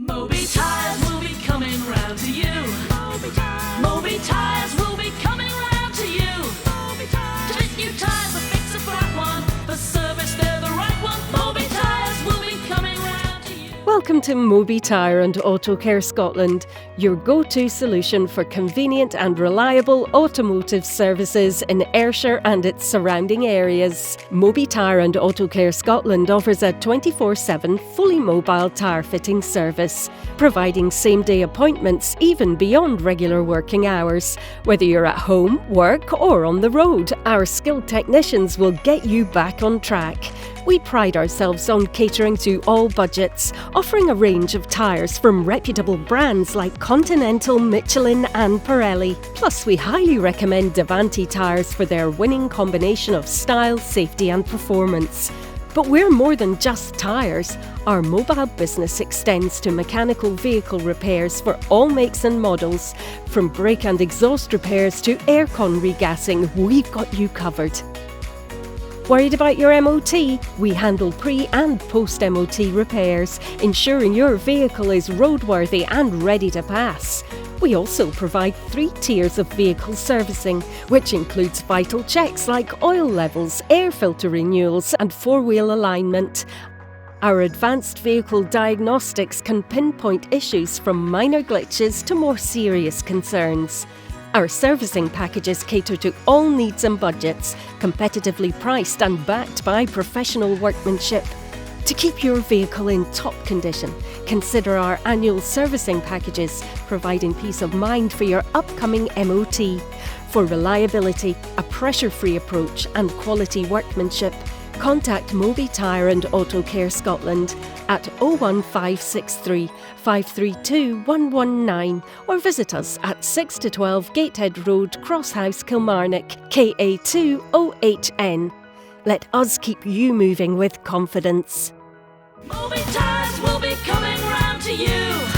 Mobi Tyres will be coming round to you. Mobi Tyres will be coming round to you. To fit new tyres, a fix a flat one. For service, they're the right one. Mobi Tyres will be coming round to you. Welcome to Mobi Tyre Autocare Scotland, your go-to solution for convenient and reliable automotive services in Ayrshire and its surrounding areas. Mobi Tyre Autocare Scotland offers a 24/7 fully mobile tyre fitting service, providing same-day appointments even beyond regular working hours. Whether you're at home, work or on the road, our skilled technicians will get you back on track. We pride ourselves on catering to all budgets, offering a range of tyres from reputable brands like Continental, Michelin and Pirelli. Plus, we highly recommend Davanti tyres for their winning combination of style, safety and performance. But we're more than just tyres. Our mobile business extends to mechanical vehicle repairs for all makes and models. From brake and exhaust repairs to aircon regassing, we've got you covered. Worried about your MOT? We handle pre- and post-MOT repairs, ensuring your vehicle is roadworthy and ready to pass. We also provide 3 tiers of vehicle servicing, which includes vital checks like oil levels, air filter renewals and 4-wheel alignment. Our advanced vehicle diagnostics can pinpoint issues from minor glitches to more serious concerns. Our servicing packages cater to all needs and budgets, competitively priced and backed by professional workmanship. To keep your vehicle in top condition, consider our annual servicing packages, providing peace of mind for your upcoming MOT. For reliability, a pressure-free approach and quality workmanship, contact Mobi Tyre Autocare Scotland at 01563 532 119 or visit us at 6 to 12 Gatehead Road, Crosshouse, Kilmarnock, KA2 0HN. Let us keep you moving with confidence. Mobi Tyres will be coming round to you.